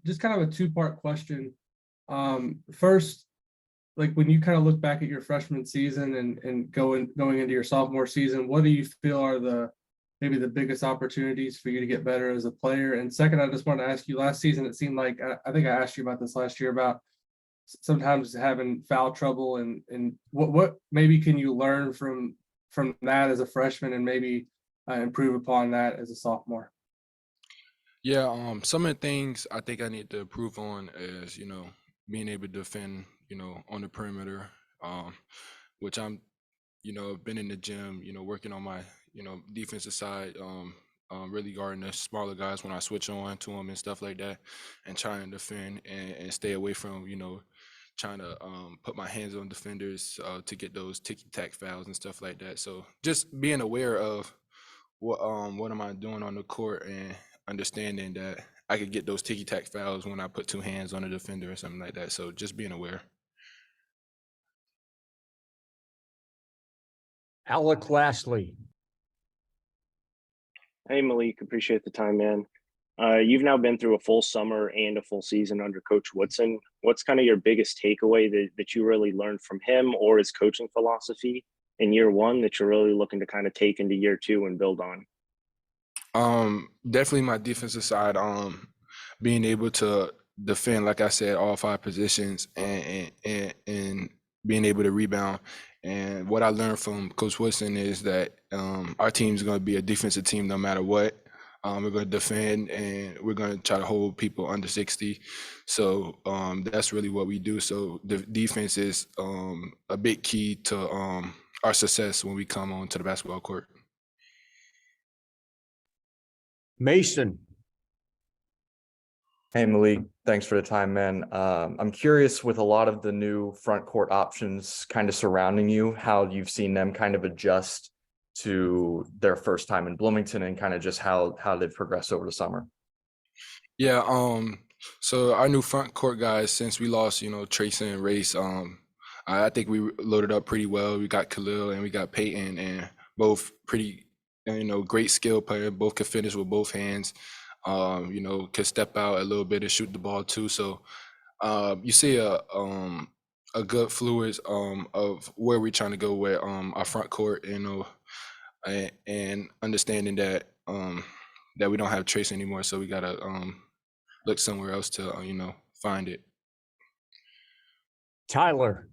Just kind of a two-part question. First, like when you kind of look back at your freshman season and going into your sophomore season, what do you feel are maybe the biggest opportunities for you to get better as a player? And second, I just wanted to ask you, last season it seemed like I think I asked you about this last year about sometimes having foul trouble and what maybe can you learn from that as a freshman and maybe improve upon that as a sophomore? Yeah, some of the things I think I need to improve on is, being able to defend, on the perimeter, um, which been in the gym, working on my, defensive side, really guarding the smaller guys when I switch on to them and stuff like that, and trying to defend and stay away from, trying to put my hands on defenders to get those ticky-tack fouls and stuff like that. So just being aware of what am I doing on the court and understanding that I could get those ticky tack fouls when I put two hands on a defender or something like that. So just being aware. Alec Lastly. Hey Malik, appreciate the time, man. You've now been through a full summer and a full season under Coach Woodson. What's kind of your biggest takeaway that you really learned from him or his coaching philosophy in year one that you're really looking to kind of take into year two and build on? Definitely my defensive side. Being able to defend, like I said, all five positions and being able to rebound. And what I learned from Coach Wilson is that our team is going to be a defensive team no matter what. We're going to defend and we're going to try to hold people under 60. So that's really what we do. So the defense is a big key to our success when we come onto the basketball court. Mason. Hey Malik, thanks for the time, man. I'm curious with a lot of the new front court options kind of surrounding you, how you've seen them kind of adjust to their first time in Bloomington and kind of just how they've progressed over the summer. Yeah, so our new front court guys, since we lost, Tracy and Race, I think we loaded up pretty well. We got Khalil and we got Peyton, and both pretty, great skill player. Both could finish with both hands. Could step out a little bit and shoot the ball too. So you see a good fluid of where we're trying to go with our front court, and understanding that that we don't have Trace anymore, so we gotta look somewhere else to find it. Tyler.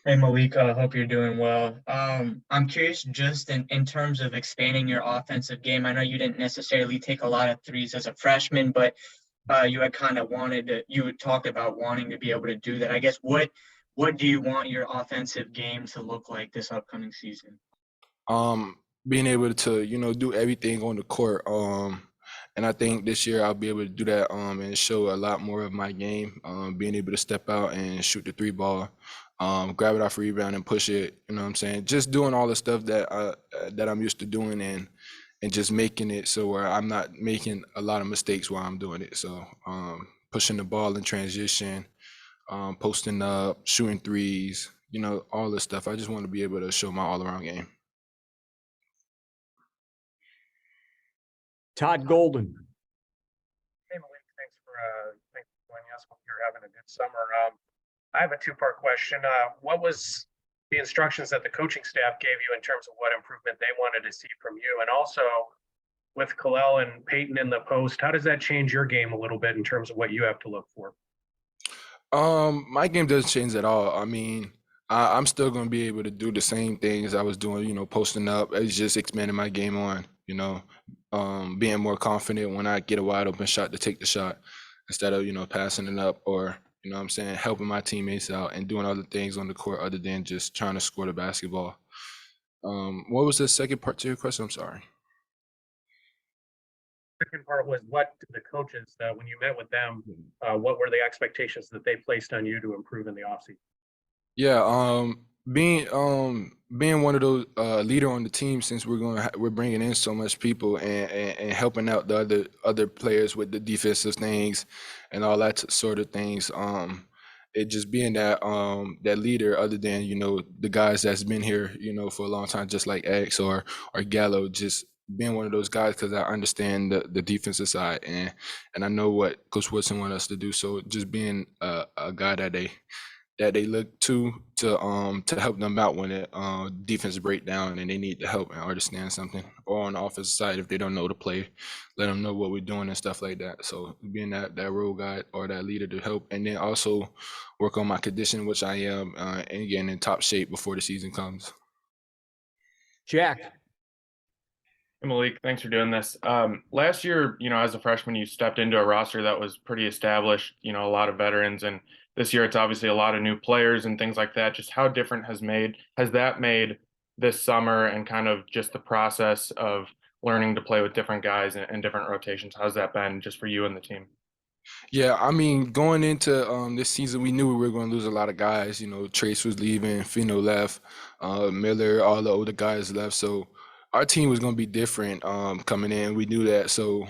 Hey Malik, hope you're doing well. I'm curious just in terms of expanding your offensive game. I know you didn't necessarily take a lot of threes as a freshman, but you had kind of you had talked about wanting to be able to do that. I guess what do you want your offensive game to look like this upcoming season? Being able to, do everything on the court. And I think this year I'll be able to do that and show a lot more of my game, being able to step out and shoot the three ball, grab it off rebound and push it, you know what I'm saying? Just doing all the stuff that I'm used to doing and just making it so where I'm not making a lot of mistakes while I'm doing it. So pushing the ball in transition, posting up, shooting threes, all this stuff. I just want to be able to show my all-around game. Todd Golden. Hey Malik, thanks for joining us. Hope you're having a good summer. I have a two-part question. What was the instructions that the coaching staff gave you in terms of what improvement they wanted to see from you? And also with Khalil and Peyton in the post, how does that change your game a little bit in terms of what you have to look for? My game doesn't change at all. I mean, I'm still going to be able to do the same things I was doing, posting up. It's just expanding my game on, being more confident when I get a wide open shot to take the shot instead of, passing it up or, what I'm saying, helping my teammates out and doing other things on the court other than just trying to score the basketball. What was the second part to your question? I'm sorry. Second part was what did the coaches, when you met with them, what were the expectations that they placed on you to improve in the offseason? Yeah, being one of those leader on the team, since we're bringing in so much people and helping out the other players with the defensive things and all that sort of things. It just being that that leader, other than the guys that's been here for a long time, just like X or Gallo, just being one of those guys because I understand the defensive side and I know what Coach Woodson wants us to do. So just being a guy that they look to help them out when it defense break down and they need the help and understand something, or on the offensive side if they don't know the play, let them know what we're doing and stuff like that. So being that role guy or that leader to help, and then also work on my condition, which I am, and getting in top shape before the season comes. Jack. Hey, Malik, thanks for doing this. Last year, as a freshman, you stepped into a roster that was pretty established, a lot of veterans, and this year it's obviously a lot of new players and things like that. Just how different has that made this summer and kind of just the process of learning to play with different guys and different rotations? How's that been just for you and the team? Yeah, I mean, going into this season, we knew we were going to lose a lot of guys. Trace was leaving, Fino left, Miller, all the older guys left. So our team was going to be different coming in. We knew that. So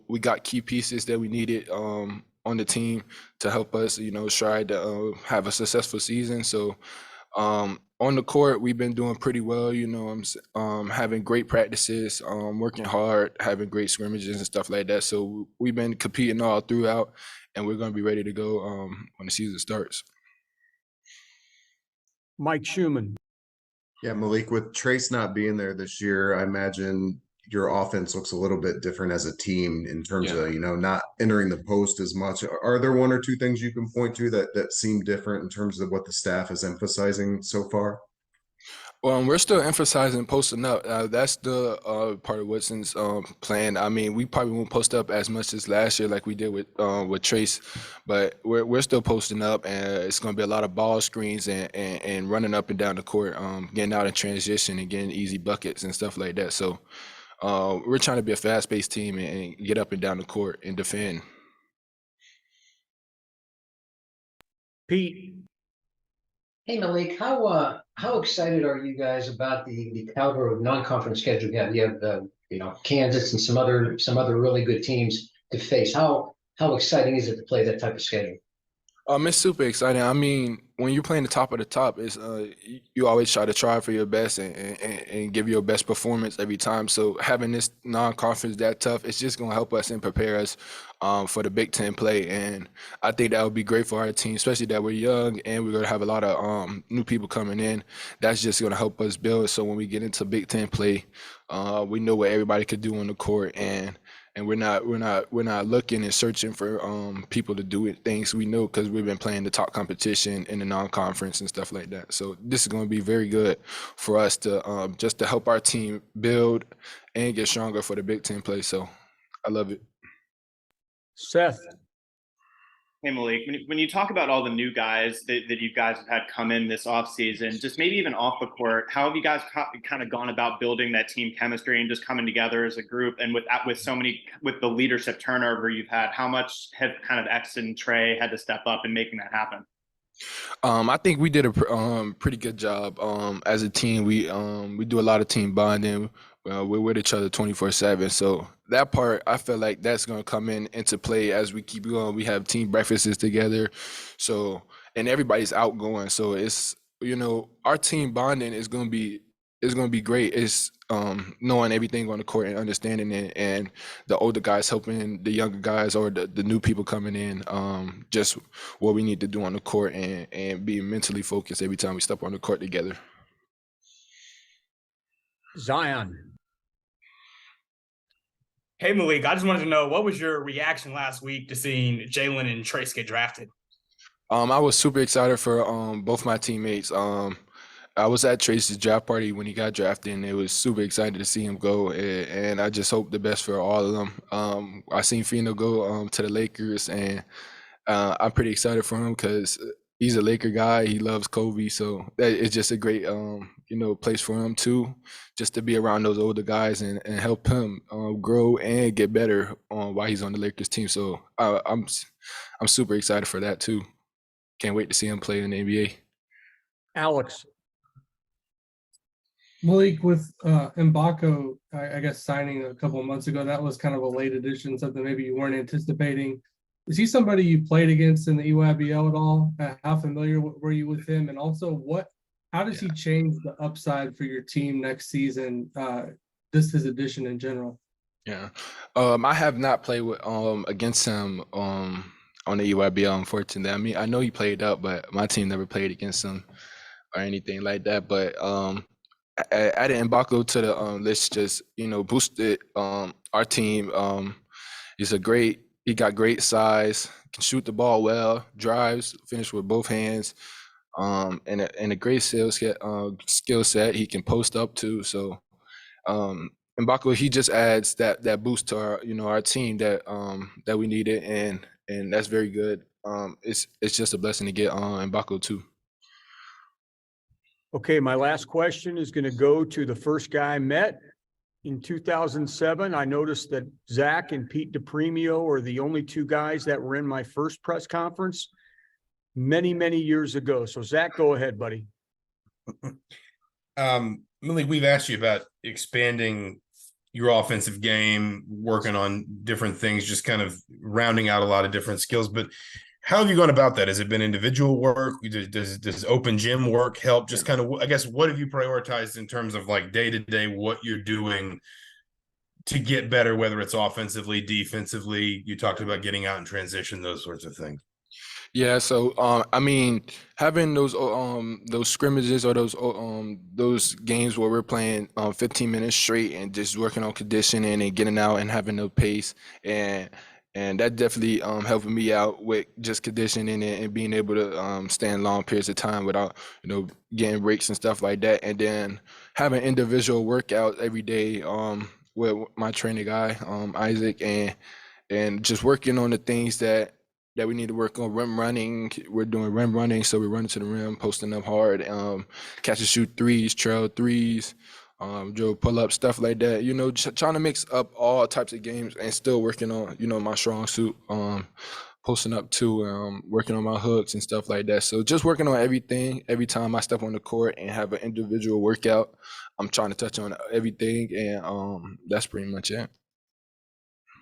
we got key pieces that we needed on the team to help us, try to have a successful season. So on the court, we've been doing pretty well. I'm having great practices, working hard, having great scrimmages and stuff like that. So we've been competing all throughout, and we're going to be ready to go when the season starts. Mike Schumann. Yeah, Malik, with Trace not being there this year, I imagine your offense looks a little bit different as a team in terms of, not entering the post as much. Are there one or two things you can point to that seem different in terms of what the staff is emphasizing so far? We're still emphasizing posting up. That's the part of Woodson's plan. I mean, we probably won't post up as much as last year like we did with Trace, but we're still posting up, and it's going to be a lot of ball screens and running up and down the court, getting out in transition and getting easy buckets and stuff like that. So we're trying to be a fast-paced team and get up and down the court and defend. Pete. Hey Malik, how excited are you guys about the caliber of non-conference schedule you have? You have Kansas and some other really good teams to face. How exciting is it to play that type of schedule? It's super exciting. I mean, when you're playing the top of the top, it's you always try for your best and give your best performance every time. So having this non-conference that tough, it's just gonna help us and prepare us for the Big Ten play. And I think that would be great for our team, especially that we're young and we're gonna have a lot of new people coming in. That's just gonna help us build. So when we get into Big Ten play, we know what everybody could do on the court, and we're not looking and searching for people to do things we know, because we've been playing the top competition in the non-conference and stuff like that. So this is going to be very good for us to just to help our team build and get stronger for the Big Ten play. So I love it. Seth. Hey, Malik, when you talk about all the new guys that you guys have had come in this offseason, just maybe even off the court, how have you guys kind of gone about building that team chemistry and just coming together as a group? And with the leadership turnover you've had, how much have kind of X and Trey had to step up in making that happen? I think we did a pretty good job as a team. We do a lot of team bonding. We're with each other 24/7. So that part, I feel like that's going to come into play as we keep going. We have team breakfasts together. So, and everybody's outgoing. So it's, our team bonding is going to be great. It's knowing everything on the court and understanding it, and the older guys helping the younger guys or the new people coming in, just what we need to do on the court and be mentally focused every time we step on the court together. Zion. Hey Malik, I just wanted to know, what was your reaction last week to seeing Jalen and Trace get drafted? I was super excited for both my teammates. I was at Trace's draft party when he got drafted, and it was super excited to see him go. And I just hope the best for all of them. I seen Fino go to the Lakers, and I'm pretty excited for him because he's a Laker guy. He loves Kobe, so it's just a great place for him too, just to be around those older guys and help him grow and get better while he's on the Lakers team. So I'm super excited for that too. Can't wait to see him play in the NBA. Alex. Malik, with Mbako, I guess signing a couple of months ago, that was kind of a late addition, something maybe you weren't anticipating. Is he somebody you played against in the EYBL at all? How familiar were you with him? And also, how does he change the upside for your team next season? just his addition in general. Yeah. I have not played with against him on the EYBL, unfortunately. I mean, I know he played up, but my team never played against him or anything like that. But adding Mbako to the list just, boosted our team. He got great size, can shoot the ball well, drives, finish with both hands, and a great skill set. He can post up too. So Mbako, he just adds that boost to our team that we needed, and that's very good. It's just a blessing to get on Mbako too. Okay, my last question is going to go to the first guy I met in 2007. I noticed that Zach and Pete DePremio are the only two guys that were in my first press conference many, many years ago. So Zach, go ahead, buddy. Malik, we've asked you about expanding your offensive game, working on different things, just kind of rounding out a lot of different skills. But how have you gone about that? Has it been individual work? Does open gym work help? Just kind of, I guess, what have you prioritized in terms of like day to day, what you're doing to get better, whether it's offensively, defensively? You talked about getting out in transition, those sorts of things. Yeah, so I mean, having those scrimmages or those games where we're playing 15 minutes straight and just working on conditioning and getting out and having no pace, and that definitely helping me out with just conditioning and being able to stand long periods of time without getting breaks and stuff like that. And then having individual workouts every day with my training guy Isaac, and just working on the things that we need to work on. Rim running, we're doing rim running, so we're running to the rim, posting up hard, catch and shoot threes, trail threes, drill pull up, stuff like that. Trying to mix up all types of games and still working on my strong suit, posting up too, working on my hooks and stuff like that. So just working on everything. Every time I step on the court and have an individual workout, I'm trying to touch on everything, and that's pretty much it.